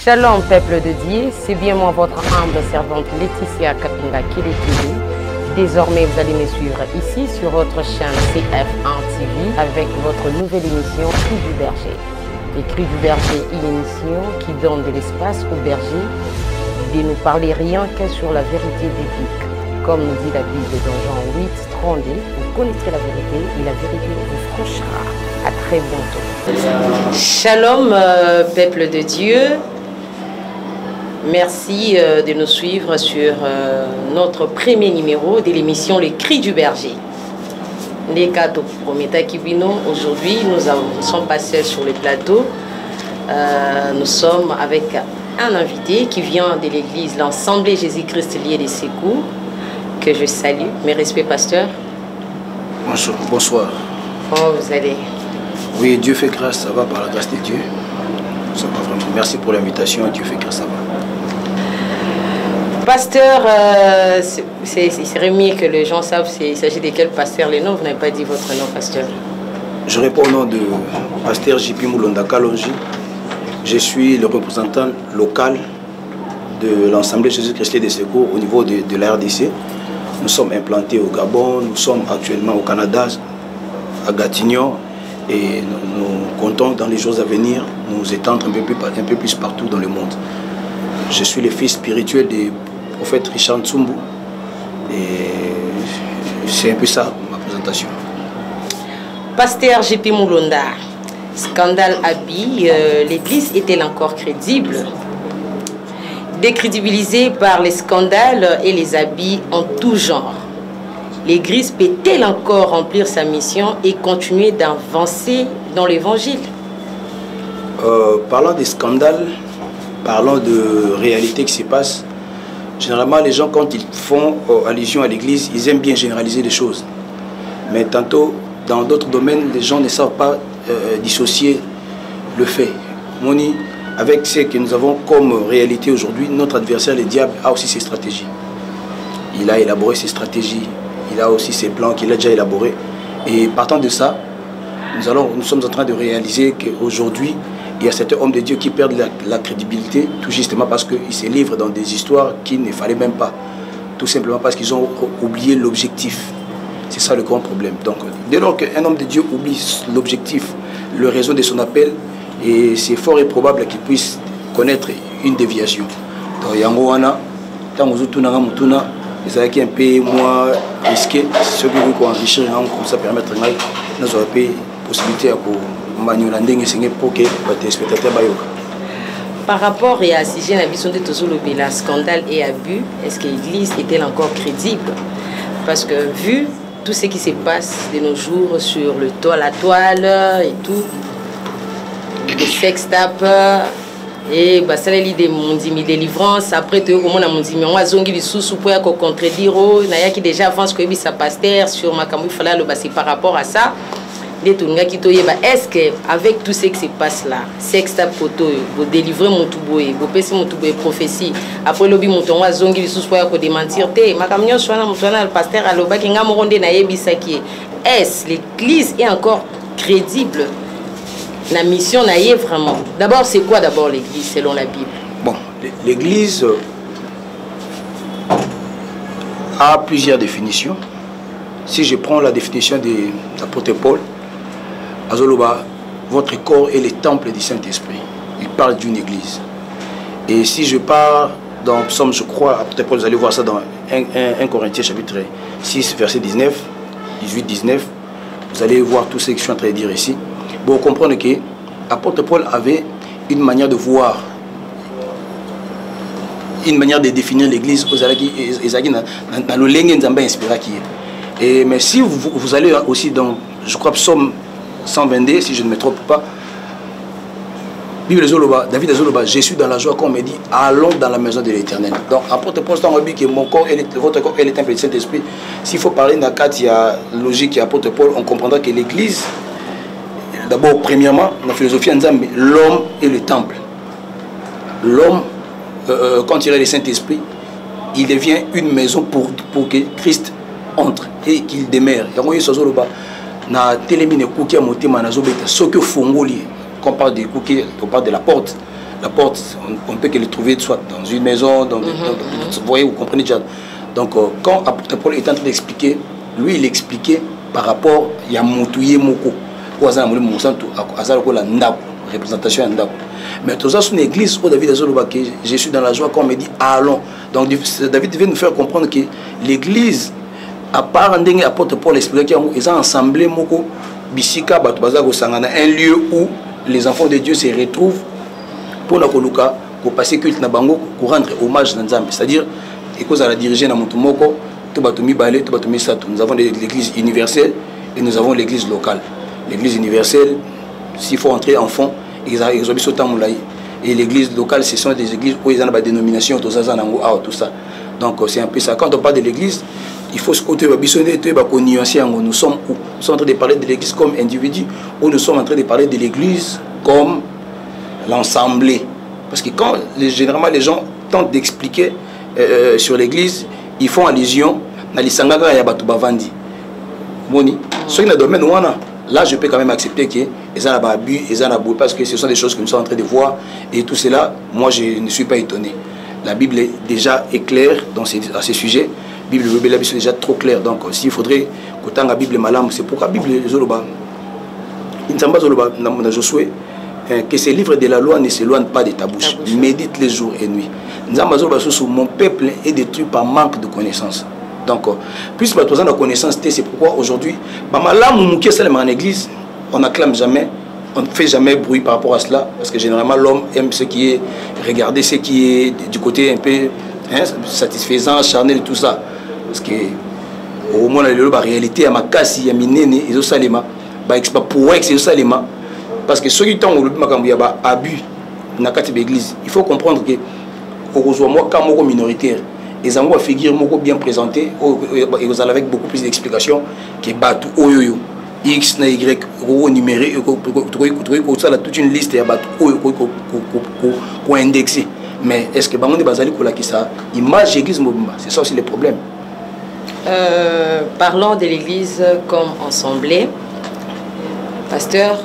Shalom peuple de Dieu, c'est bien moi votre humble servante Laetitia Kapinga qui l'écrit. Désormais vous allez me suivre ici sur votre chaîne CF1 TV avec votre nouvelle émission Cri du Berger. Les Cris du Berger est une émission qui donne de l'espace aux bergers de nous parler rien que sur la vérité biblique. Comme nous dit la Bible dans Jean 8, 32, vous connaîtrez la vérité et la vérité vous franchira. À très bientôt. Shalom peuple de Dieu. Merci de nous suivre sur notre premier numéro de l'émission Les Cris du Berger. Aujourd'hui, nous ne sommes pas seuls sur le plateau. Nous sommes avec un invité qui vient de l'église l'Assemblée Jésus-Christ lié des secours, que je salue. Mes respects, pasteur. Bonjour, bonsoir. Comment vous allez? Oui, Dieu fait grâce, ça va par la grâce de Dieu. Ça va vraiment. Merci pour l'invitation, Dieu fait grâce, ça va. Pasteur, c'est remis que les gens savent il s'agit de quel pasteur les noms. Vous n'avez pas dit votre nom, pasteur. Je réponds au nom de pasteur J.P. Moulonda Kalonji. Je suis le représentant local de l'Assemblée Jésus-Christ des Secours au niveau de la RDC. Nous sommes implantés au Gabon, nous sommes actuellement au Canada, à Gatineau, et nous comptons dans les jours à venir nous étendre un peu plus partout dans le monde. Je suis le fils spirituel du prophète Richard Tsumbu, et c'est un peu ça ma présentation. Pasteur J.P. Moulonda, scandale habit, l'église est-elle encore crédible? Décrédibilisée par les scandales et les habits en tout genre, l'église peut-elle encore remplir sa mission et continuer d'avancer dans l'évangile? Parlant des scandales, parlons de réalité qui se passe. Généralement, les gens, quand ils font allusion à l'église, ils aiment bien généraliser les choses. Mais tantôt, dans d'autres domaines, les gens ne savent pas dissocier le fait. Moni, avec ce que nous avons comme réalité aujourd'hui, notre adversaire, le diable, a aussi ses stratégies. Il a élaboré ses stratégies, il a aussi ses plans qu'il a déjà élaborés. Et partant de ça, nous sommes en train de réaliser qu'aujourd'hui, il y a certains hommes de Dieu qui perdent la crédibilité, tout justement parce qu'ils se livrent dans des histoires qu'il ne fallait même pas. Tout simplement parce qu'ils ont oublié l'objectif. C'est ça le grand problème. Donc, dès lors qu'un homme de Dieu oublie l'objectif, le raison de son appel, et c'est fort et probable qu'il puisse connaître une déviation. Donc, Yangoana, tant que vous avez un peu moins risqué, ceux qui veulent enrichir, comme ça permettre de nous avoir possibilité à par rapport à si j'ai l'ambition de la scandale et abus, est-ce que l'église est-elle encore crédible? Parce que vu tout ce qui se passe de nos jours sur le toit, la toile et tout, les sex tapes et ça les des mondimi délivrance après tu comment on a mondimi on a zongi les sous pour contredire naya qui déjà avance que ça pasteur sur ma camu fala le c'est par rapport à ça. Est-ce que avec tout ce qui se passe là, sextape photo, vous délivrez mon touboé, vous passez mon touboé prophétie, après lobby mon ton zongi les sous pour démentir te, ma camion soit le pasteur à l'oba qui n'a moronde na yebisaki. Est-ce l'église est encore crédible? La mission naïe vraiment. D'abord, c'est quoi d'abord l'église selon la Bible? Bon, l'église a plusieurs définitions. Si je prends la définition de l'apôtre Paul, Azoloba, votre corps est le temple du Saint-Esprit. Il parle d'une église. Et si je pars dans Psaume, je crois, apôtre Paul, vous allez voir ça dans 1 Corinthiens chapitre 6, verset 19, 18-19, vous allez voir tout ce que je suis en train de dire ici. Vous comprenez que l'apôtre Paul avait une manière de voir, une manière de définir l'église. Mais si vous allez aussi dans, je crois, Psaume 122, si je ne me trompe pas, Bible David Azoloba, je suis dans la joie qu'on me dit, allons dans la maison de l'Éternel. Donc, apôtre Paul, que mon corps, votre corps est le temple du Saint-Esprit. S'il faut parler d'un cas, il y a logique et apôtre Paul, on comprendra que l'église, d'abord, premièrement, dans la philosophie, l'homme est le temple. L'homme, quand il est le Saint-Esprit, il devient une maison pour que Christ entre et qu'il demeure. Quand on parle de cookie, on parle de la porte. La porte, on ne peut que le trouver soit dans une maison, vous voyez, vous comprenez déjà. Donc, quand apôtre Paul est en train d'expliquer, lui, il expliquait par rapport à Yamoutouye Moko, ou à la représentation à Ndako. Mais tout ça, c'est une église où David Azoloba, je suis dans la joie quand on me dit allons. Donc, David devait nous faire comprendre que l'église, à part un apôtre Paul expliquait qu'ils ont assemblé Moko, Bisika, un lieu où les enfants de Dieu se retrouvent pour passer culte na bango, pour rendre hommage à Nzambe. C'est-à-dire, nous avons dirigé dans Moko, nous avons l'église universelle et nous avons l'église locale. L'église universelle, s'il faut entrer en fond, et l'église locale, ce sont des églises où ils ont des dénominations, tout ça. Donc c'est un peu ça. Quand on parle de l'église, il faut se côté nuancer. Nous sommes où? Nous sommes en train de parler de l'église comme individu, ou nous sommes en train de parler de l'église comme l'ensemble. Parce que quand généralement les gens tentent d'expliquer sur l'église, ils font allusion à l'Isangaka et à Batubavandi. Moni, ce qui est dans le domaine où on a. Là, je peux quand même accepter qu'ils ont un abus, ils ont un abus, parce que ce sont des choses que nous sommes en train de voir. Et tout cela, moi, je ne suis pas étonné. La Bible est déjà claire à ce sujet. La Bible est déjà trop claire. Donc, s'il faudrait que la Bible malam, c'est pourquoi la Bible est Zoloba. Il ne semble pas Josué que ces livres de la loi ne s'éloignent pas de ta bouche. Médite les jours et nuits. Mon peuple est détruit par manque de connaissance. Donc, plus tu as la connaissance, c'est pourquoi aujourd'hui, en église, on n'acclame jamais, on ne fait jamais bruit par rapport à cela, parce que généralement l'homme aime ce qui est regardé, ce qui est du côté un peu satisfaisant, charnel, tout ça. Parce que au moins la réalité, il y a ma casse, il y a mes nénés, ils ont salima, pour ex, ils ont salima, parce que ceux qui ont abus dans la l'église, il faut comprendre que moi, comme minoritaire, les gens figure bien présenté, ils allez avec beaucoup plus d'explications que Batou Oyoyo, X, Y, numéré, toute une liste pour indexer. Mais est-ce que Bango de Bazali qui ça image l'église Mobimba, c'est ça aussi le problème. Parlons de l'église comme assemblée. Pasteur,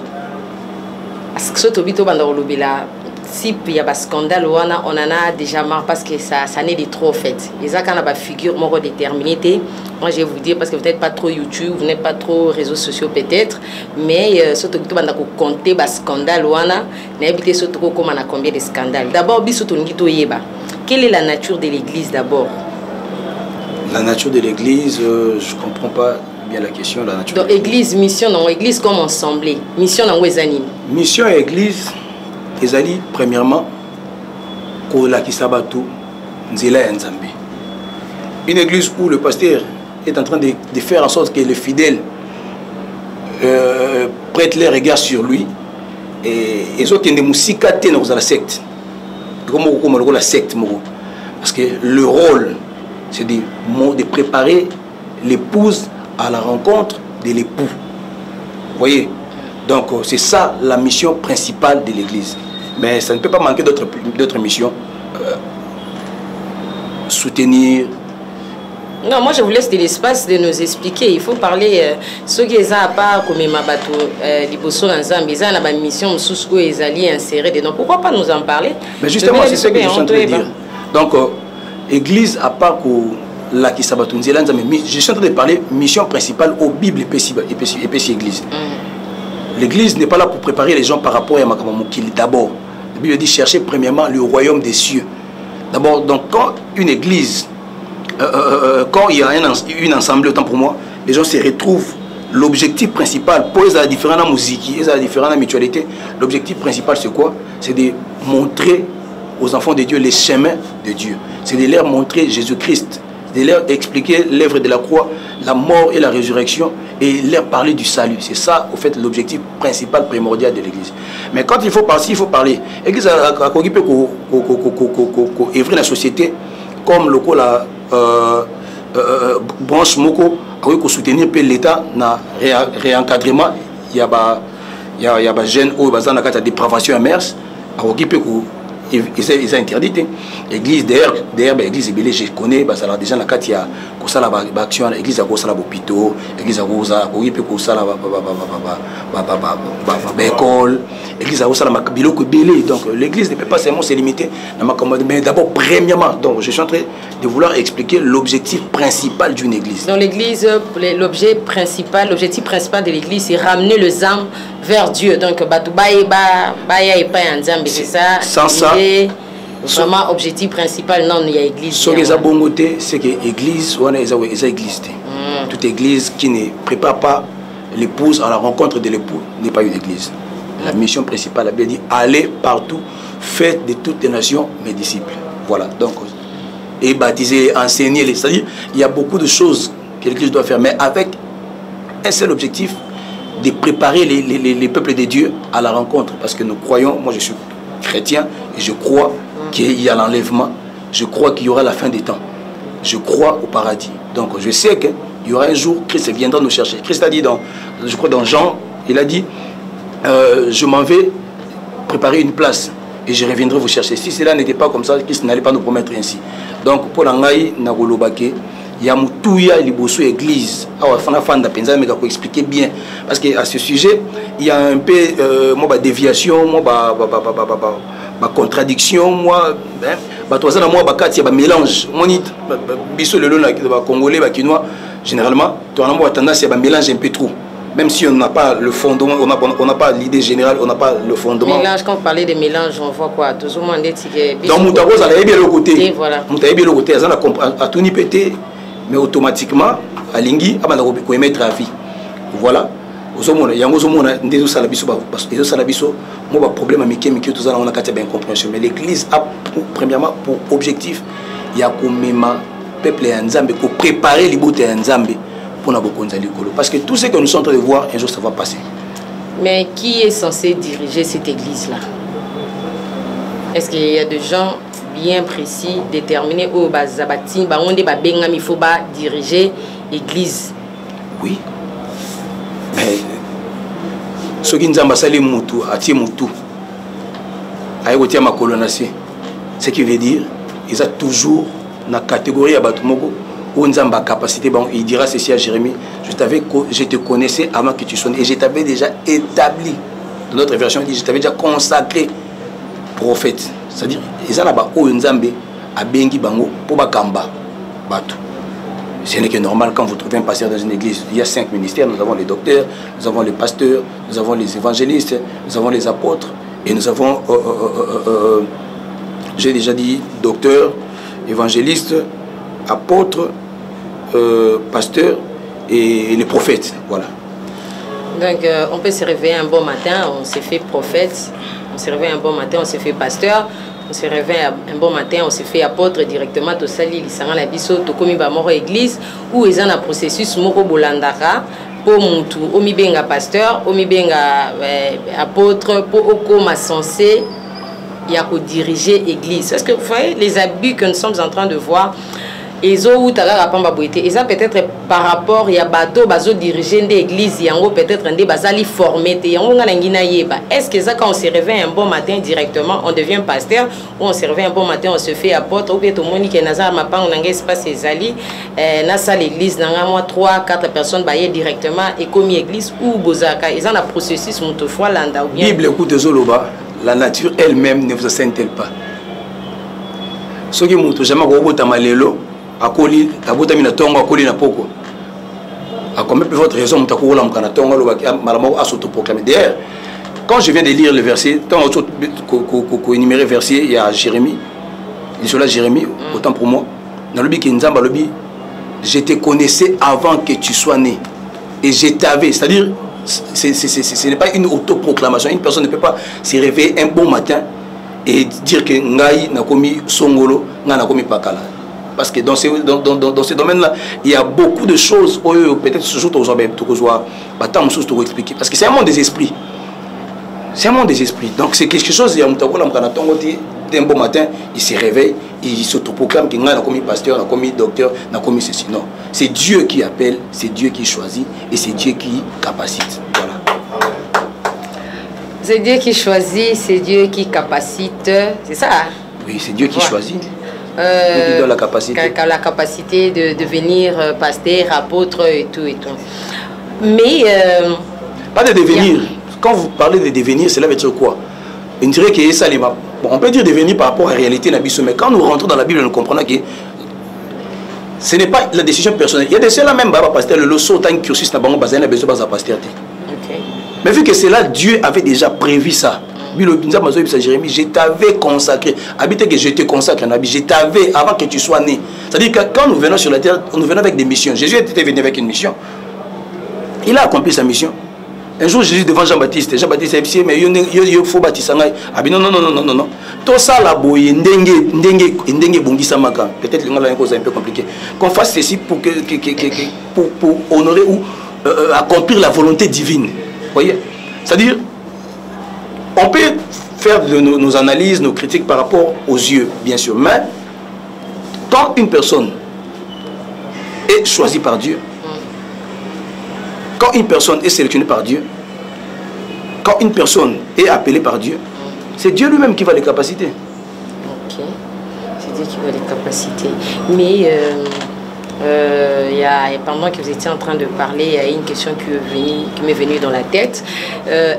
est-ce que ce Tobito Bandarolobila, si il y a un scandale, on en a déjà marre parce que ça n'est de trop fait. Les gens qui ont une figure déterminée, moi je vais vous dire, parce que vous n'êtes pas trop YouTube, vous n'êtes pas trop réseaux sociaux peut-être, mais surtout que vous avez compté un scandale, vous avez surtout combien de scandales. D'abord, quelle est la nature de l'église d'abord? La nature de l'église, je ne comprends pas bien la question. La nature donc, église, mission, non, église comme assemblée. Mission dans Wezani. Mission et église. Ezali, premièrement, une église où le pasteur est en train de faire en sorte que les fidèles prêtent leur regard sur lui et ceux qui ne dans la secte. Comme la secte. Parce que le rôle, c'est de préparer l'épouse à la rencontre de l'époux. Vous voyez? Donc, c'est ça la mission principale de l'église. Mais ça ne peut pas manquer d'autres missions. Soutenir. Non, moi je vous laisse de l'espace de nous expliquer. Il faut parler ceux qui sont à part comme Mabato, Liboso, Nzambi, ils ont une mission sous où ils allaient insérer dedans. Pourquoi pas nous en parler? Mais justement, c'est ce que je suis en train de dire. Donc, église à part que la qui s'abatte, je suis en train de parler mission principale aux Bibles et église. L'église n'est pas là pour préparer les gens par rapport à Makamamukili d'abord. La Bible dit chercher premièrement le royaume des cieux. D'abord, donc quand une église, quand il y a une assemblée, autant pour moi, les gens se retrouvent. L'objectif principal, pour les différentes musiques, les différentes mutualités, l'objectif principal c'est quoi? C'est de montrer aux enfants de Dieu les chemins de Dieu. C'est de leur montrer Jésus-Christ, de leur expliquer l'œuvre de la croix, la mort et la résurrection, et leur parler du salut. C'est ça, au fait, l'objectif principal, primordial de l'église. Mais quand il faut parler, l'église a occupé œuvrer la société comme le coup la branche Moko, pour soutenir l'État dans le réencadrement. Il y a des jeunes qui ont des dépravations amères, a occupé ils ont interdit. L'église, d'ailleurs, l'église est belle, je connais, ça a déjà la carte, il y a action, l'église a ça l'hôpital, l'église a ça l'école, l'église a ça la biloko belé. Donc l'église ne peut pas seulement se limiter, mais d'abord, premièrement, donc je suis en train de vouloir expliquer l'objectif principal d'une église. Dans l'église, l'objectif principal de l'église, c'est ramener les âmes vers Dieu. Donc, c'est ça. Sans ça, vraiment, objectif principal, non, il y a l'église. Ce qui est bon côté, c'est que l'église, c'est l'église. Toute église qui ne prépare pas l'épouse à la rencontre de l'époux n'est pas une église. La mission principale, a bien dit, allez partout, faites de toutes les nations mes disciples. Voilà, donc, et baptiser, enseigner, c'est-à-dire, il y a beaucoup de choses que l'église doit faire, mais avec un seul objectif, de préparer les peuples de Dieu à la rencontre. Parce que nous croyons, moi je suis chrétien, et je crois qu'il y a l'enlèvement, je crois qu'il y aura la fin des temps, je crois au paradis. Donc je sais qu'il y aura un jour, Christ viendra nous chercher. Christ a dit, je crois dans Jean, il a dit, je m'en vais préparer une place et je reviendrai vous chercher. Si cela n'était pas comme ça, Christ n'allait pas nous promettre ainsi. Donc pour l'angaï, Nagolobake, il y a Moutouya Liboso Église. Alors, il faut expliquer bien. Parce qu'à ce sujet, il y a un peu de déviation, de contradiction, de mélange. Congolais, généralement, on a tendance à mélange un peu trop. Même si on n'a pas le fondement, on n'a pas l'idée générale, on n'a pas le fondement. Mélange, quand vous parlez de mélange, on voit quoi? Toujours moins d'être. Donc, Moutagos, elle a bien le côté. Et voilà. Moutagos, bien le côté. Elle a tout pété. Mais automatiquement, à Lingui, à mettre à vie. Voilà. Il y a des problèmes avec mais l'église a premièrement pour objectif, il y a peuple pour préparer les bouteilles pour parce que tout ce que nous sommes en train de voir, un jour ça va passer. Mais qui est censé diriger cette église-là? Est-ce qu'il y a des gens bien précis, déterminés, où il faut diriger l'église? Oui. Mais ce qui nous a passé, ce qui veut dire qu'ils ont toujours la catégorie où nous avons la capacité. Il dira ceci à Jérémie, je te connaissais avant que tu sonnes et je t'avais déjà établi. Dans notre version, il dit, je t'avais déjà consacré prophète. C'est-à-dire, ils ont là-bas où Nzambe a bengi bango pour bakamba batou. Ce n'est que normal quand vous trouvez un pasteur dans une église. Il y a 5 ministères. Nous avons les docteurs, nous avons les pasteurs, nous avons les évangélistes, nous avons les apôtres et nous avons, j'ai déjà dit, docteurs, évangélistes, apôtres, pasteurs et les prophètes. Voilà. Donc, on peut se réveiller un bon matin, on s'est fait prophète. On se réveille un bon matin, on se fait pasteur. On se réveille un bon matin, on se fait apôtre directement. To sali lisanga la biso to komi ba moko église où ils ont un processus moko bolandaka pour mutu omi benga pasteur, omi benga apôtre pour okoma censé il y a ko diriger église. Parce que vous voyez les abus que nous sommes en train de voir. Ils ont peut-être par rapport à bateau bazo diriger des églises yango peut-être des bazali formé est-ce que ça quand on se réveille un bon matin directement on devient pasteur ou on se réveille un bon matin on se fait apôtre ou bien tout le monde qui est nazar ma pas on a espace ezali na salle l'église na moi 3-4 personnes bailler directement et comme église ou bozaka ils ont un processus toutefois landa ou bien Bible écoute zoloba la nature elle-même ne vous assène-t-elle pas ce qui montre jamais robota malelo akoli abota mina tongo akoli na poko a combien plus votre raison mutakola mkana tongo lo malamo a s'auto-proclamer d'ailleurs quand je viens de lire le verset tant ko énumérer verset il y a Jérémie il est là Jérémie autant pour moi dans le bi kinzamba lobi je te connaissais avant que tu sois né et je t'avais c'est-à-dire ce n'est pas une autoproclamation une personne ne peut pas se réveiller un bon matin et dire que ngai na komi songolo nga na komi pakala. Parce que dans ce domaine-là, il y a beaucoup de choses, peut-être ce jour, expliquer. Parce que c'est un monde des esprits. C'est un monde des esprits. Donc c'est quelque chose, il y a un bon matin, il se réveille, il s'autoproclame qu'il a commis pasteur, il a commis docteur, il a commis ceci. Non. C'est Dieu qui appelle, c'est Dieu qui choisit et c'est Dieu qui capacite. Voilà. C'est Dieu qui choisit, c'est Dieu qui capacite, c'est ça? Oui, c'est Dieu qui choisit. Qui donne la capacité. La capacité de devenir pasteur, apôtre et tout et tout. Mais... pas de devenir. Quand vous parlez de devenir, cela veut dire quoi? On dirait que ça, bon, on peut dire devenir par rapport à la réalité de la Bible, mais quand nous rentrons dans la Bible, nous comprenons que ce n'est pas la décision personnelle. Il y a des ceux-là même, pasteur, le saut en cursus, n'a pas besoin de pasteur. Mais vu que c'est là, Dieu avait déjà prévu ça. Jérémie, je t'avais consacré. Habitez que je te consacre, je t'avais avant que tu sois né. C'est-à-dire que quand nous venons sur la terre, nous venons avec des missions. Jésus était venu avec une mission. Il a accompli sa mission. Un jour, Jésus devant Jean-Baptiste. Jean-Baptiste a dit, mais il faut baptiser. Non. Tout ça, là, peut-être que c'est un peu compliqué. Qu'on fasse ceci pour honorer ou accomplir la volonté divine. Vous voyez? C'est-à-dire, on peut faire nos analyses, nos critiques par rapport aux yeux, bien sûr. Mais, quand une personne est choisie par Dieu, quand une personne est sélectionnée par Dieu, quand une personne est appelée par Dieu, c'est Dieu lui-même qui va les capacités. Ok, c'est Dieu qui va les capacités. Mais pendant que vous étiez en train de parler, il y a une question qui m'est venue dans la tête.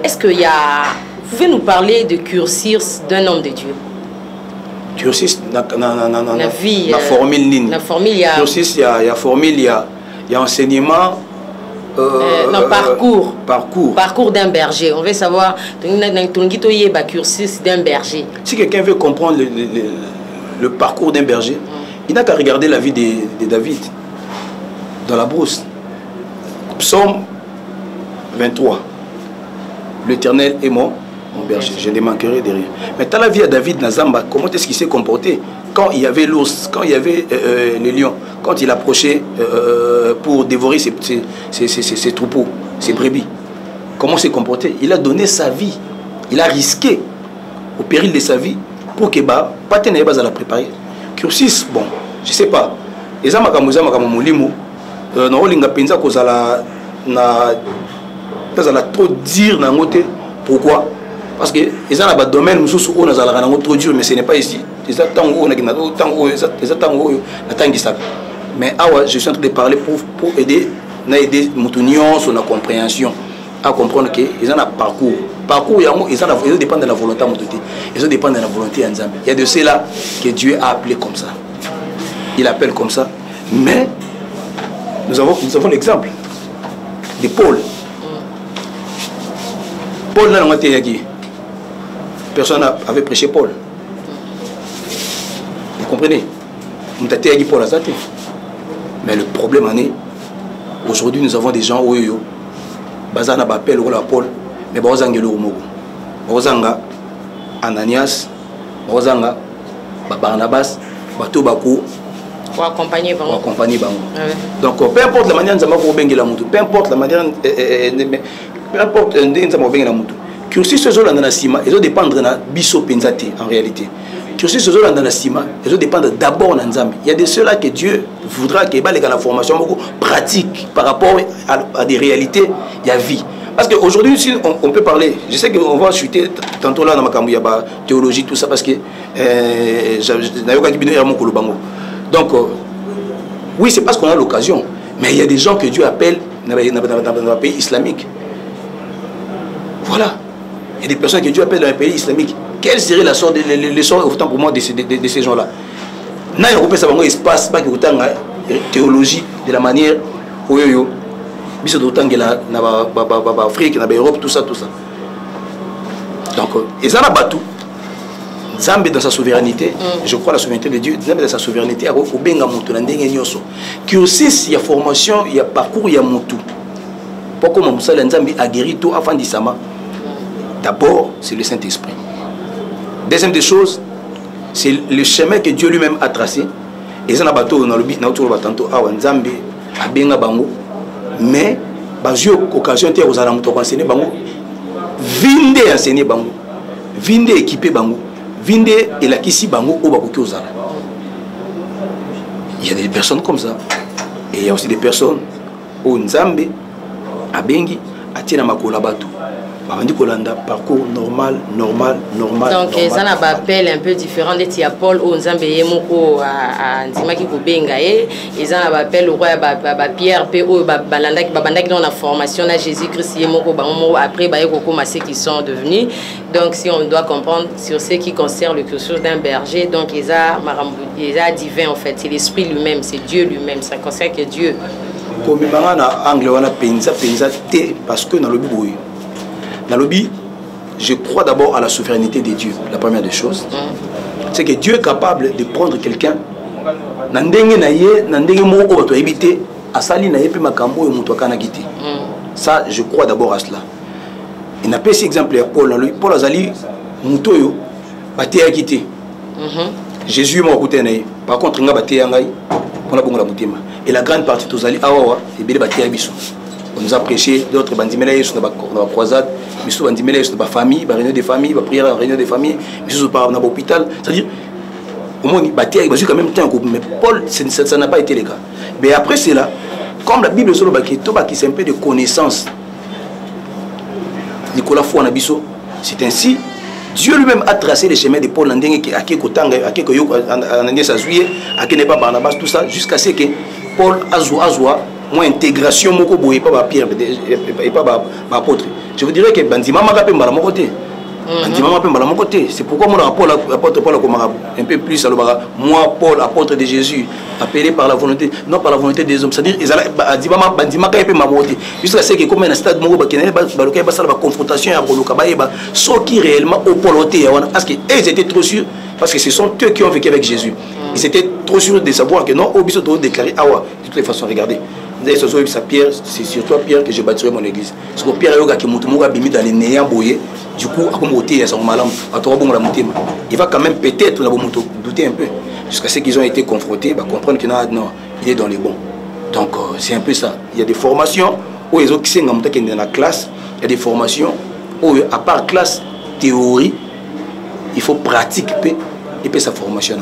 Est-ce qu'il y a... Vous pouvez nous parler de cursus d'un homme de Dieu? Cursus, la vie, la formule ligne. La formule, il y a... Cursus, il y a formule, il y a enseignement. Non, parcours. Parcours d'un berger. On veut savoir le cursus d'un berger. Si quelqu'un veut comprendre le parcours d'un berger, il n'a qu'à regarder la vie de David dans la brousse. Psaume 23. L'Éternel est mon berger, je ne manquerai de rien. Mais dans la vie de David Nazamba, comment est-ce qu'il s'est comporté quand il y avait l'ours, quand il y avait les lions, quand il approchait pour dévorer ses troupeaux, ses brebis? Comment s'est comporté? Il a donné sa vie, il a risqué au péril de sa vie pour que pas tenir à la préparer. Cursus, bon, je ne sais pas. Et ça m'a molimo, na olinga penza kozala na trop dire na ngote. Pourquoi? Parce que ils ont un domaine où on a trop dur, mais ce n'est pas ici. Mais je suis en train de parler pour aider Moutunion sur la compréhension, à comprendre qu'ils ont un parcours. Parcours, ils dépendent de la volonté, ils dépendent de la volonté en Zambie. Il y a de ceux-là que Dieu a appelé comme ça. Il appelle comme ça. Mais nous avons l'exemple de Paul. Paul n'a pas été. Personne n'avait prêché Paul. Vous comprenez? Paul. Mais le problème en est, aujourd'hui nous avons des gens où Bazana appelle Paul, mais Bazanga Bazanga Ananias, Bazanga Barnabas, Batobako. Pour accompagner Bango. Donc peu importe la manière dont nous avons la moto, peu importe la manière, peu importe la moto. Cursus ce jour dans la cima, ils doivent dépendre de biso penzate en réalité. Cursus ce jour dans la cima, ils doivent dépendre d'abord de Nzambi. Il y a de ceux-là que Dieu voudra qu'il y ait la formation beaucoup pratique par rapport à des réalités, il y a vie. Parce qu'aujourd'hui, si on peut parler, je sais qu'on va chuter tantôt là dans ma théologie, tout ça, parce que donc, oui, c'est parce qu'on a l'occasion, mais il y a des gens que Dieu appelle dans le pays islamique. Voilà. Il y a des personnes que Dieu appelle dans le pays islamique. Quelle serait la sorte autant pour moi de ces gens-là? Il y a un espace de théologie de la manière où il y a Afrique, Europe, tout ça. Donc, ils ont battu. Zambé dans sa souveraineté, je crois la souveraineté de Dieu, Zambé dans sa souveraineté, qui aussi, il y a formation, il y a parcours, il y a moutou. Pourquoi Moussa Nzambi a guéri tout avant d'Isama? D'abord, c'est le Saint-Esprit. Deuxième des choses, c'est le chemin que Dieu lui-même a tracé. Et ça n'a pas tout dans le but, Nzambi a bien bango, mais j'ai eu l'occasion de enseigner bango, vinde enseigner bango, vinde équiper bango. Vinde et la kisi bango au bakoki ozala. Il y a des personnes comme ça. Et il y a aussi des personnes où Nzambe abengi atina makola batu. On dit qu'on a un parcours normal. Donc, ils ont un appel un peu différent. Il y a Paul ou Nzambé Moko à Nzimaki Kubengaye. Ils ont un appel au roi Pierre, P.O. Babandak dans la formation à Jésus-Christ. Après, qui sont devenus. Donc, si on doit comprendre sur ce qui concerne le cursus d'un berger, donc ils ont divin en fait. C'est l'esprit lui-même, c'est Dieu lui-même. Ça concerne que Dieu. Comme en anglais, on a penza parce que dans le bruit. Dans le lobby, je crois d'abord à la souveraineté de Dieu, la première des choses. C'est que Dieu est capable de prendre quelqu'un, ça, je crois d'abord à cela. Il n'a pas cet exemple à Paul. Paul Azali, Moutoyo, Baté a quitté. Jésus m'a écouté. Par contre, il a battu Yangai pour la bonne moutima. Et la grande partie de Azali, c'est bien battu à Bissou. On nous a prêché, d'autres bandimélés sur la croisade, mais sur bandimélés sur la famille, la réunion des familles, la prière en réunion des familles, mais sur l'hôpital. C'est-à-dire, au moins, il battait avec quand même temps. Mais Paul, ça n'a pas été le cas. Mais après cela, comme la Bible sur le baquet, c'est un peu de connaissance. Nicolas Fouan Abisso, c'est ainsi. Dieu lui-même a tracé les chemins de Paul Landeng qui a Kotanga, à Kekoyo, à Nandé Sazuye, à Kenepa Barnabas, tout ça, jusqu'à ce que Paul Azoua, moi intégration moko boye pas Pierre et pas apôtre. Je vous dirais que Bandima m'a rappelé mal à mon côté. Bandima m'a rappelé mal à mon côté. C'est pourquoi mon apôtre Paul un peu plus moi Paul apôtre de Jésus appelé par la volonté non par la volonté des hommes. C'est-à-dire Bandima m'a rappelé ma volonté. Jusqu'à ce que comme un stade moko bakene ba ça la confrontation à Boloka ba ceux qui réellement au Paul parce que ils étaient trop sûrs parce que ce sont eux qui ont vécu avec Jésus. Ils étaient trop sûrs de savoir que non au biso doit déclarer awa de toutes les façons regardez. Pierre, c'est sur toi Pierre que je bâtirai mon église. Parce que Pierre qui est dans les néants boyés, du coup, il va quand même peut-être douter un peu. Jusqu'à ce qu'ils ont été confrontés, comprendre que non, il est dans les bons. Donc c'est un peu ça. Il y a des formations où ils ont dans la classe, il y a des formations où à part classe, théorie, il faut pratiquer et puis sa formation.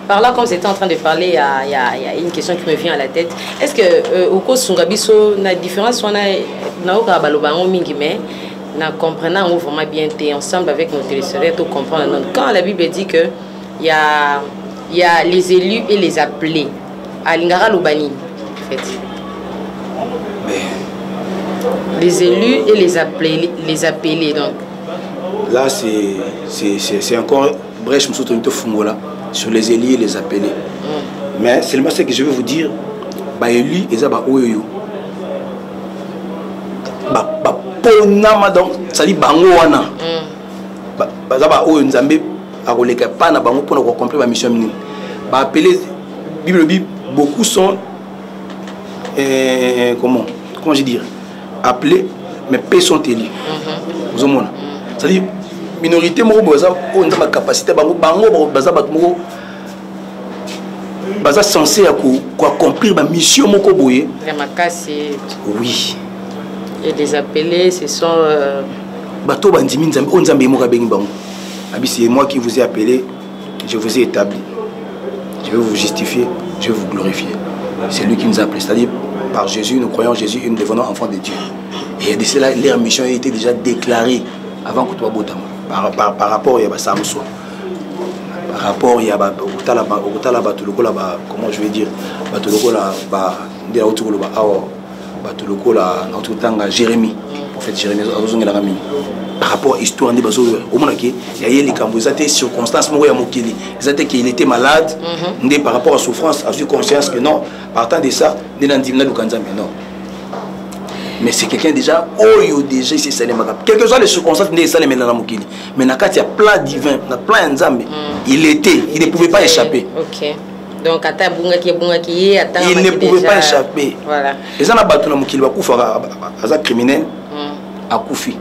Par là, comme j'étais en train de parler, il y a une question qui me vient à la tête. Est-ce que au cours de Sungabiso, la différence, on a mais comprenant vraiment bien ensemble avec nos téléspectateurs pour comprendre. Quand la Bible dit que il y a les élus et les appelés, à Lingara Lubani, en fait. Les élus et les appelés, donc. Là, c'est encore brèche, je me suis sur les élus et les appelés. Mais seulement ce que je veux vous dire, les élus, ils ont oyoyo. Ponama donc, ça dit bango wana. Bazaba oyo nzambe akoleka pa na bango pour accomplir ma mission minime. Ba appelé Bible beaucoup sont comment je dire appelés mais peu sont élus. Vous avez ça dit minorité moko baza on a capacité bango baza bat moko baza censé accomplir ma mission moko boye. Oui. Et les appelés, ce sont... C'est moi qui vous ai appelé, je vous ai établi. Je vais vous justifier, je vais vous glorifier. C'est lui qui nous a appelés. C'est-à-dire, par Jésus, nous croyons en Jésus et nous devenons enfants de Dieu. Et de cela, leur mission a été déjà déclarée avant que tu sois Botama. Par rapport à Samson. Par rapport à comment je vais dire, Jérémie, prophète Jérémie, par rapport à l'histoire de Bazo, il y a des circonstances, il était malade, par rapport à la souffrance, à conscience que non, partant de ça, non. Mais c'est quelqu'un déjà, déjà, c'est ça, quelles que soient les circonstances, mais il y a plein divin, plein d'ensemble, il ne pouvait pas échapper. Ok. Donc, il ne pouvait pas échapper. Voilà. Et ça, il y a un criminel à Koufi.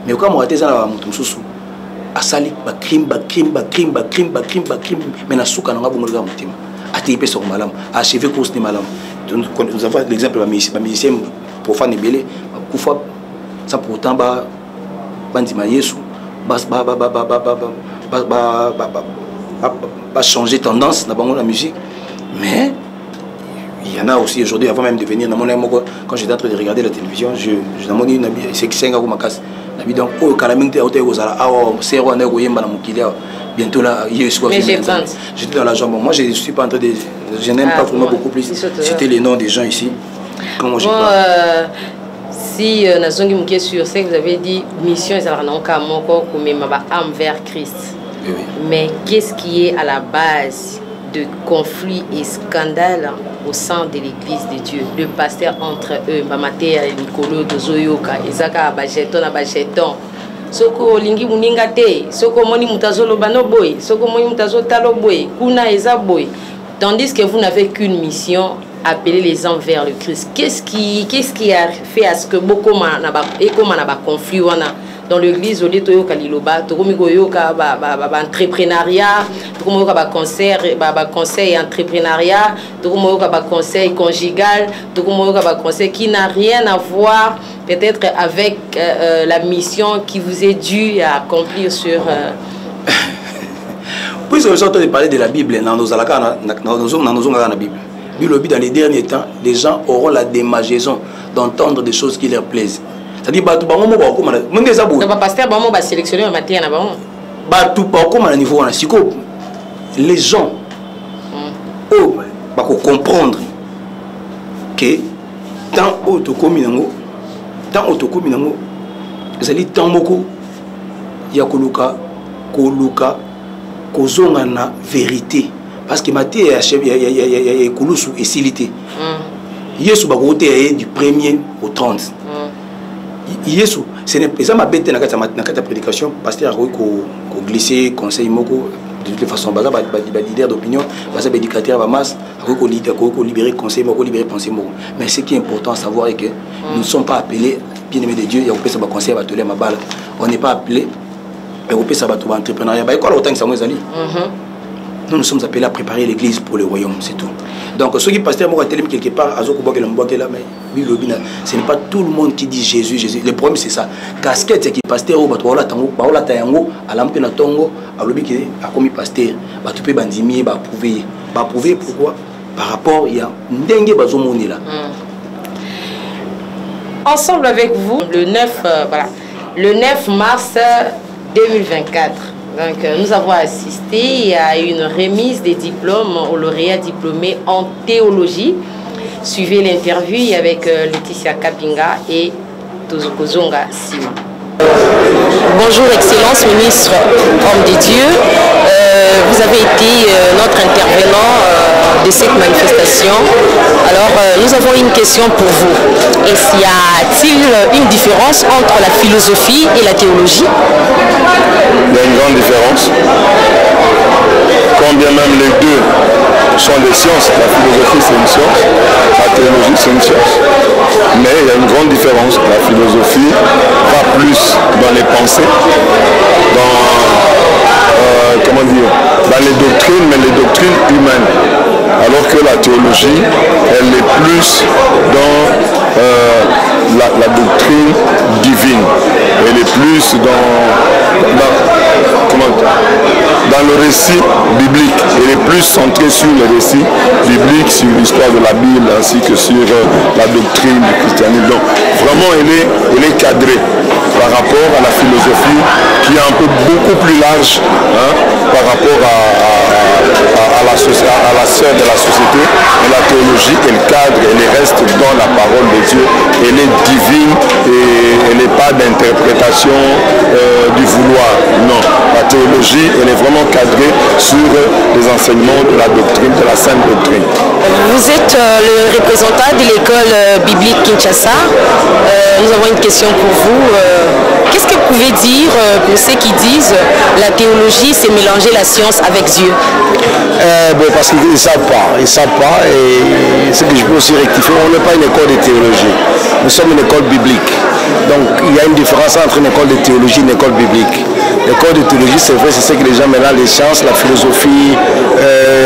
Mais quand on a été à a sali crime, mais na souka na ngabongo ga mutima. Ati pe sur malam, achevé course ni malam. Nous avons l'exemple de musicien profane belé, Koufa sans pourtant bandima Yesu, va changer tendance dans la musique, mais il y y en a aussi aujourd'hui, avant même de venir, quand j'étais en train de regarder la télévision, je m'ai dit, c'est 5 ans que je suis donc, oh, bientôt là, j'étais dans la jambe. Moi, je ne suis pas en train de. Je n'aime pas vraiment beaucoup plus. C'était les noms des gens ici. Comment j'ai si Nazongi Mouké sur ce que vous avez dit, mission est envers Christ. Oui. Mais qu'est-ce qui est à la base de conflits et scandales au sein de l'église de Dieu? Le pasteur entre eux, Mamatea et Nicolo Dozoyoka, Isaka Bajeton à Bajeton. Soko lingi muninga te, soko moni mutazolo bano boy, soko moni mutazo talo boy, kuna eza boy. Tandis que vous n'avez qu'une mission, appeler les gens vers le Christ. Qu'est-ce qui a fait à ce que beaucoup de conflits dans l'église au lieu de Kaliloba, entrepreneuriat, conseil entrepreneuriat, conseil conjugal, conseil qui n'a rien à voir peut-être avec la mission qui vous est due à accomplir sur... Puisque nous sommes en train de parler de la Bible, dans la Bible. Dans les derniers temps, les gens auront la démangeaison d'entendre des choses qui leur plaisent. C'est-à-dire que les gens comprendre que tant autocominango, tant moko ya koluka kozonga na vérité. Parce que Matthieu est Koulousou et Silité. Yesu bagote du 1er au 30. Yesu, ce n'est pas ma bête dans la prédication. Pasteur a glissé, conseil moko de toute façon, baza ba leader d'opinion, baza ba éducateur ba masse, a libérer conseil moko, libérer pensée moko. Mais ce qui est important à savoir est que nous ne sommes pas appelés, bien aimés de Dieu, il y a un conseil à battre ma balle. On n'est pas appelé, mais on peut s'abattre dans l'entrepreneuriat. Bah quoi autant que ça moi zali. Nous sommes appelés à préparer l'église pour le royaume, c'est tout. Donc, ceux qui pasteur quelque part, ce n'est pas tout le monde qui dit Jésus, Jésus. Le problème, c'est ça. Casquette, c'est qui pasteur, approuver pourquoi? Par rapport, il y a Ndengue Bazomoni là. Ensemble avec vous, le 9 mars 2024. Donc, nous avons assisté à une remise des diplômes aux lauréats diplômés en théologie. Suivez l'interview avec Laetitia Kapinga et Tozokozonga Sima. Bonjour Excellence, ministre homme de Dieu. Vous avez été notre intervenant de cette manifestation. Alors, nous avons une question pour vous. Y a-t-il une différence entre la philosophie et la théologie? Il y a une grande différence. Quand bien même les deux sont des sciences, la philosophie c'est une science, la théologie c'est une science. Mais il y a une grande différence. La philosophie va plus dans les pensées, dans les doctrines, mais les doctrines humaines. Alors que la théologie, elle est plus dans la doctrine divine. Elle est plus dans le récit biblique. Elle est plus centrée sur le récit biblique, sur l'histoire de la Bible, ainsi que sur la doctrine du christianisme. Donc vraiment, elle est cadrée par rapport à la philosophie qui est un peu beaucoup plus large par rapport à la sphère de la société. Et la théologie, elle cadre, elle reste dans la parole de Dieu. Elle est divine et elle n'est pas d'interprétation du vouloir. Non, la théologie, elle est vraiment cadrée sur les enseignements de la doctrine, de la sainte doctrine. Vous êtes le représentant de l'école biblique Kinshasa. Nous avons une question pour vous. Qu'est-ce que vous pouvez dire pour ceux qui disent la théologie, c'est mélanger la science avec Dieu? Parce qu'ils ne savent pas. Ils ne savent pas. Et ce que je peux aussi rectifier, on n'est pas une école de théologie. Nous sommes une école biblique. Donc il y a une différence entre une école de théologie et une école biblique. L'école de théologie, c'est vrai, c'est ce que les gens mélangent les sciences, la philosophie,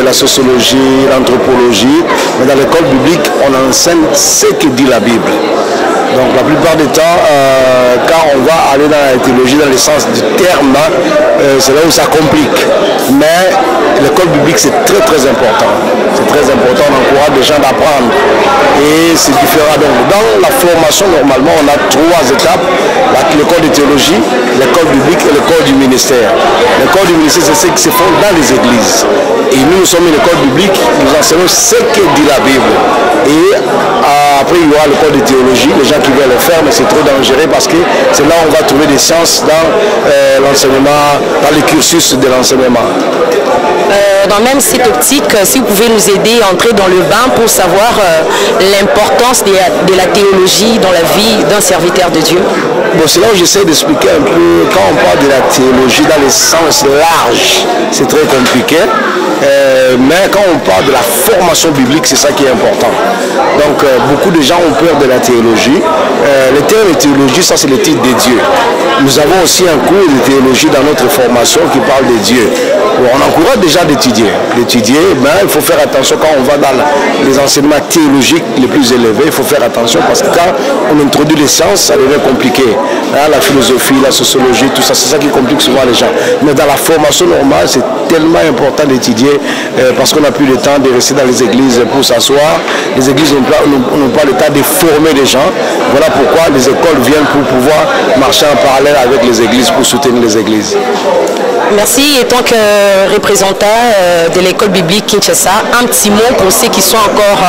la sociologie, l'anthropologie. Mais dans l'école biblique, on enseigne ce que dit la Bible. Donc la plupart du temps, quand on va à aller dans la théologie dans le sens du terme, c'est là où ça complique. Mais l'école biblique, c'est très très important. C'est très important, on encourage les gens d'apprendre. Et c'est différent. Donc, dans la formation, normalement, on a 3 étapes. L'école de théologie, l'école biblique et l'école du ministère. L'école du ministère, c'est ce qui se fait dans les églises. Et nous sommes une école biblique, nous enseignons ce que dit la Bible. Et après, il y aura l'école de théologie, les gens qui veulent le faire, mais c'est trop dangereux parce que c'est là où on va trouver des sciences dans l'enseignement, dans le cursus de l'enseignement. Dans même cette optique, si vous pouvez nous aider à entrer dans le bain pour savoir l'importance de la théologie dans la vie d'un serviteur de Dieu. Bon, c'est là où j'essaie d'expliquer un peu, quand on parle de la théologie dans le sens large, c'est très compliqué. Mais quand on parle de la formation biblique, c'est ça qui est important. Donc, beaucoup de gens ont peur de la théologie. Le terme de théologie, ça c'est le titre de Dieu. Nous avons aussi un cours de théologie dans notre formation qui parle de Dieu. Bon, on encourage déjà d'étudier, mais il faut faire attention quand on va dans les enseignements théologiques les plus élevés, il faut faire attention parce que quand on introduit les sciences, ça devient compliqué. La philosophie, la sociologie, tout ça, c'est ça qui complique souvent les gens. Mais dans la formation normale, c'est tellement important d'étudier parce qu'on n'a plus le temps de rester dans les églises pour s'asseoir. Les églises n'ont pas le temps de former les gens. Voilà pourquoi les écoles viennent pour pouvoir marcher en parallèle avec les églises, pour soutenir les églises. Merci. Et tant que représentant de l'école biblique Kinshasa, un petit mot pour ceux qui sont encore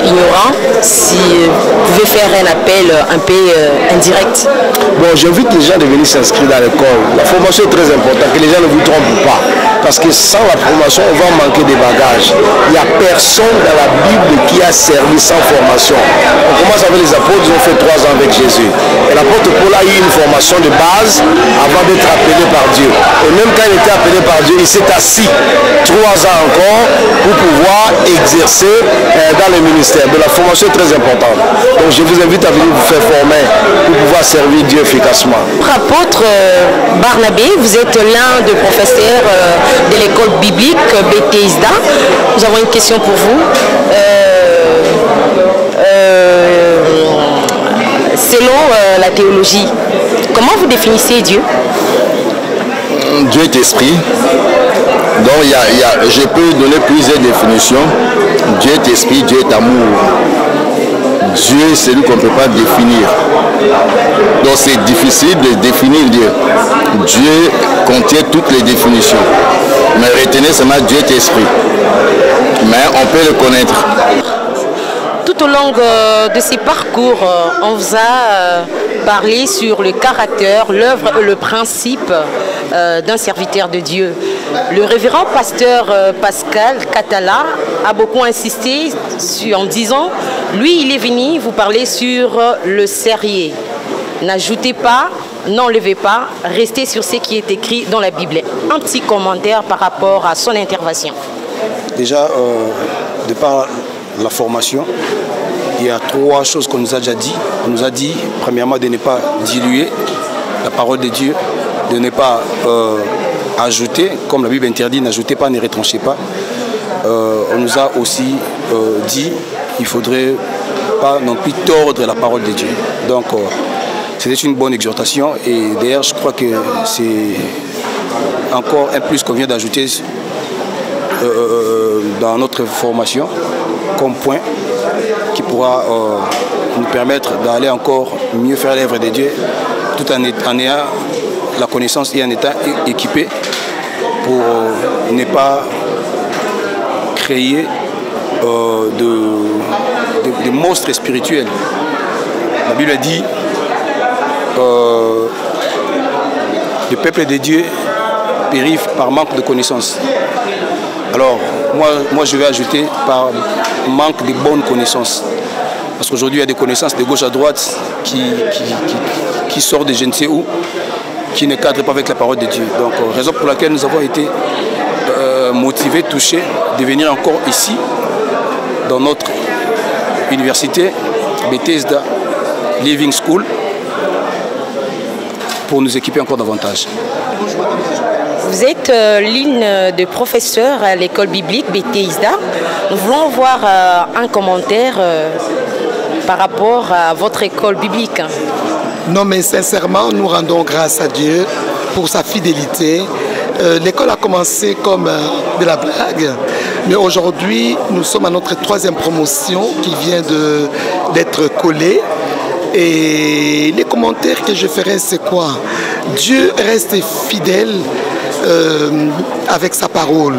ignorants, si vous pouvez faire un appel un peu indirect. Bon, j'invite les gens de venir s'inscrire dans l'école. La formation est très importante, que les gens ne vous trompent pas. Parce que sans la formation, on va manquer des bagages. Il n'y a personne dans la Bible qui a servi sans formation. On commence avec les apôtres, ils ont fait 3 ans avec Jésus. Et l'apôtre Paul a eu une formation de base avant d'être appelé par Dieu. Et même quand il était appelé par Dieu, il s'est assis 3 ans encore pour pouvoir exercer dans le ministère. Donc la formation est très importante. Donc je vous invite à venir vous faire former pour pouvoir servir Dieu efficacement. Apôtre Barnabé, vous êtes l'un des professeurs de l'école biblique Bethesda. Nous avons une question pour vous. Selon la théologie, comment vous définissez Dieu? Dieu est esprit. Donc je peux donner plusieurs définitions. Dieu est esprit, Dieu est amour. Dieu, c'est celui qu'on ne peut pas définir. Donc c'est difficile de définir Dieu. Dieu contient toutes les définitions. Mais retenez seulement Dieu est esprit. Mais on peut le connaître. Tout au long de ces parcours, on vous a parlé sur le caractère, l'œuvre et le principe d'un serviteur de Dieu. Le révérend pasteur Pascal Catala a beaucoup insisté en disant, lui il est venu vous parler sur le sérieux. N'ajoutez pas, n'enlevez pas, restez sur ce qui est écrit dans la Bible. Un petit commentaire par rapport à son intervention. Déjà, de par la formation, il y a 3 choses qu'on nous a déjà dit. On nous a dit, premièrement, de ne pas diluer la parole de Dieu, de ne pas ajouter, comme la Bible interdit, n'ajoutez pas, ne retranchez pas. On nous a aussi dit qu'il ne faudrait pas non plus tordre la parole de Dieu. Donc, c'était une bonne exhortation et d'ailleurs, je crois que c'est encore un plus qu'on vient d'ajouter dans notre formation comme point qui pourra nous permettre d'aller encore mieux faire l'œuvre de Dieu tout en ayant la connaissance et en étant équipé pour ne pas créer de monstres spirituels. La Bible dit le peuple de Dieu périt par manque de connaissances. Alors, moi je vais ajouter par manque de bonnes connaissances. Parce qu'aujourd'hui, il y a des connaissances de gauche à droite qui sortent de je ne sais où, qui ne cadrent pas avec la parole de Dieu. Donc, raison pour laquelle nous avons été motivés, touchés de venir encore ici, dans notre université, Bethesda Living School, pour nous équiper encore davantage. Vous êtes l'une des professeurs à l'école biblique Bethesda. Nous voulons voir un commentaire par rapport à votre école biblique. Non, mais sincèrement, nous rendons grâce à Dieu pour sa fidélité. L'école a commencé comme de la blague, mais aujourd'hui, nous sommes à notre 3e promotion qui vient d'être collée. Et les commentaires que je ferai, c'est quoi? Dieu reste fidèle avec sa parole.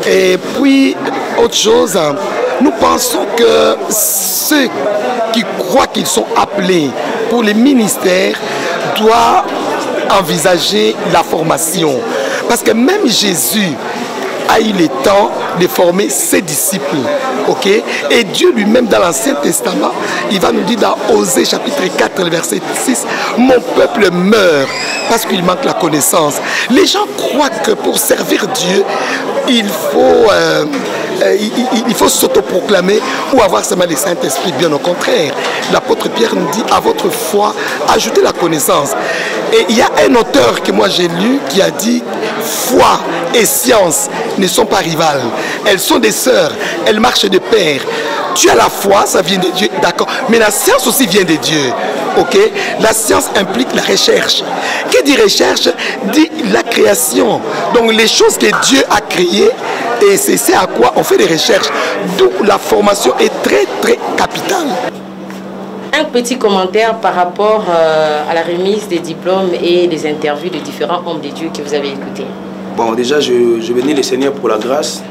Et puis, autre chose, nous pensons que ceux qui croient qu'ils sont appelés pour les ministères doivent envisager la formation. Parce que même Jésus a eu le temps de former ses disciples. Okay? Et Dieu lui-même dans l'Ancien Testament, il va nous dire dans Osée chapitre 4, verset 6, « Mon peuple meurt parce qu'il manque la connaissance. » Les gens croient que pour servir Dieu, il faut s'autoproclamer ou avoir seulement le Saint-Esprit. Bien au contraire, l'apôtre Pierre nous dit à votre foi, ajoutez la connaissance. Et il y a un auteur que moi j'ai lu qui a dit foi et science ne sont pas rivales. Elles sont des sœurs, elles marchent de pair. Tu as la foi, ça vient de Dieu, d'accord. Mais la science aussi vient de Dieu. Ok? La science implique la recherche. Qui dit recherche dit la création. Donc les choses que Dieu a créées, et c'est à quoi on fait des recherches. D'où la formation est très très capitale. Un petit commentaire par rapport à la remise des diplômes et des interviews de différents hommes de Dieu que vous avez écoutés. Bon, déjà, je bénis le Seigneur pour la grâce.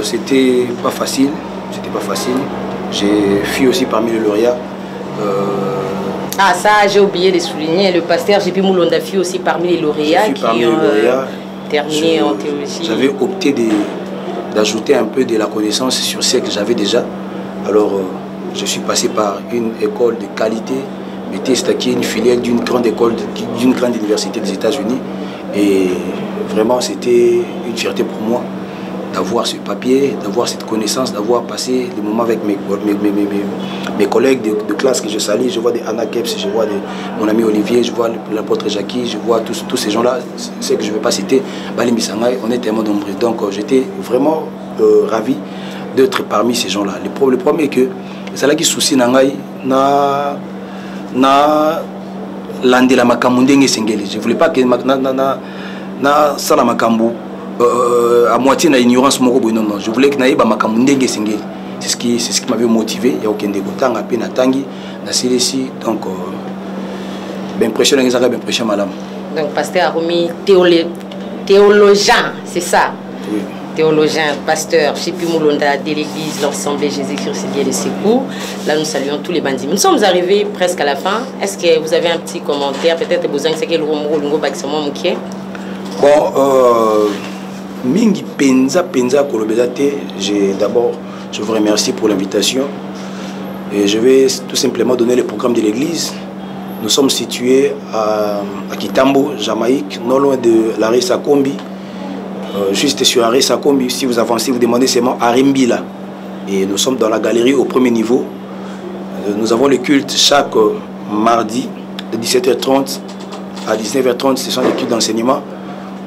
C'était pas facile. C'était pas facile. J'ai fui aussi parmi les lauréats. Ah, ça, j'ai oublié de souligner. Le pasteur J.P. Moulonda fut aussi parmi les lauréats qui ont terminé en théologie. J'avais opté d'ajouter un peu de la connaissance sur ce que j'avais déjà. Alors, je suis passé par une école de qualité, Bethesda, qui est une filiale d'une grande école, d'une grande université des États-Unis. Et vraiment, c'était une fierté pour moi d'avoir ce papier, d'avoir cette connaissance, d'avoir passé des moments avec mes collègues de classe que je salue. Je vois des Anna Keps, je vois mon ami Olivier, je vois l'apôtre Jackie, je vois tous ces gens-là, ceux que je ne vais pas citer, Bali Missangai, on est tellement nombreux. Donc j'étais vraiment ravi d'être parmi ces gens-là. Le premier est que c'est là qui soucie nangai na landela makambo ndenge sengeli. Je voulais pas que na sala makambo à moitié na ignorance moko non non. Je voulais que naïba makambo ndenge sengeli. C'est ce qui m'avait motivé. Il y a aucun dégoûtant pe na tangi na silesi. Donc ben pression na ngeza ben pression madame. Donc pasteur Arumi théologien, c'est ça. Oui. Théologien, pasteur, J.P. Moulonda de l'église, l'Assemblée Jésus-Christ de Secours. Là, nous saluons tous les bandits. Nous sommes arrivés presque à la fin. Est-ce que vous avez un petit commentaire? Peut-être besoin de ce que le Romo Baxamon Mouké. Bon, Mingi Penza Kolobezate, d'abord, je vous remercie pour l'invitation. Et je vais tout simplement donner le programme de l'église. Nous sommes situés à Kitambo, Jamaïque, non loin de l'arrêt Sakombi. Juste sur Arrêt Sakombi, si vous avancez, vous demandez seulement Arimbila. Et nous sommes dans la galerie au premier niveau. Nous avons le culte chaque mardi de 17h30 à 19h30. Ce sont des cultes d'enseignement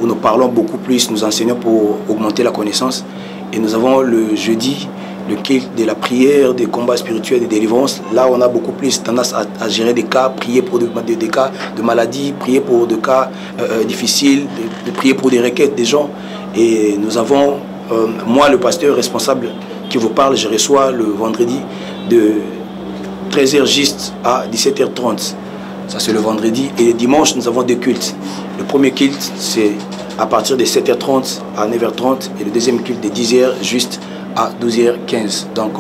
où nous parlons beaucoup plus, nous enseignons pour augmenter la connaissance. Et nous avons le jeudi le culte de la prière, des combats spirituels, des délivrances. Là, on a beaucoup plus tendance à gérer des cas, prier pour des cas de maladies, prier pour des cas difficiles, de prier pour des requêtes des gens. Et nous avons, moi, le pasteur responsable qui vous parle, je reçois le vendredi de 13h juste à 17h30. Ça, c'est le vendredi. Et le dimanche, nous avons deux cultes. Le premier culte, c'est à partir de 7h30 à 9h30. Et le deuxième culte, de 10h juste à 12h15. Donc,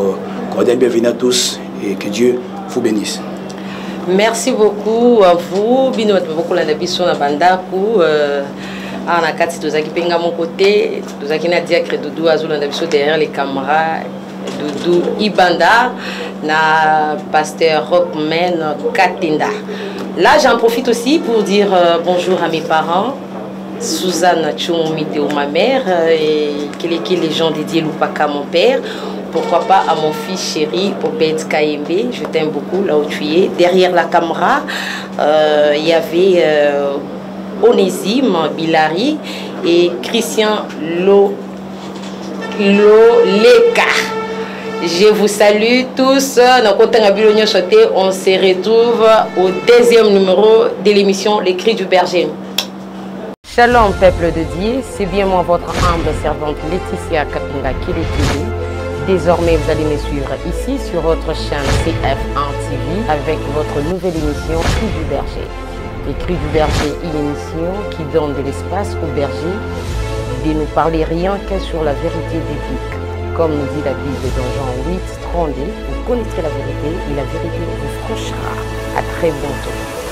cordial bienvenue à tous et que Dieu vous bénisse. Merci beaucoup à vous. Bino beaucoup la biso na bandaku ana kati tozaki penga mon côté, tozaki na diacre Doudou azula na biso derrière les caméras. Doudou Ibanda na pasteur Rockman Katinda. Là, j'en profite aussi pour dire bonjour à mes parents. Suzanne Tchoumomideo, ma mère, et les gens dédiés Lupaka, mon père. Pourquoi pas à mon fils chéri, Obed Kayembe, je t'aime beaucoup, là où tu es. Derrière la caméra, il y avait Onésime Bilari et Christian Loleka. Je vous salue tous. On se retrouve au deuxième numéro de l'émission Les Cris du Berger. Shalom peuple de Dieu, c'est bien moi votre humble servante Laetitia Kapinga qui l'étudie. Désormais vous allez me suivre ici sur votre chaîne CF1 TV avec votre nouvelle émission Cris du Berger. Les Cris du Berger, une émission qui donne de l'espace aux bergers de nous parler rien que sur la vérité biblique. Comme nous dit la Bible dans Jean 8, 32, vous connaîtrez la vérité et la vérité vous franchira. À très bientôt.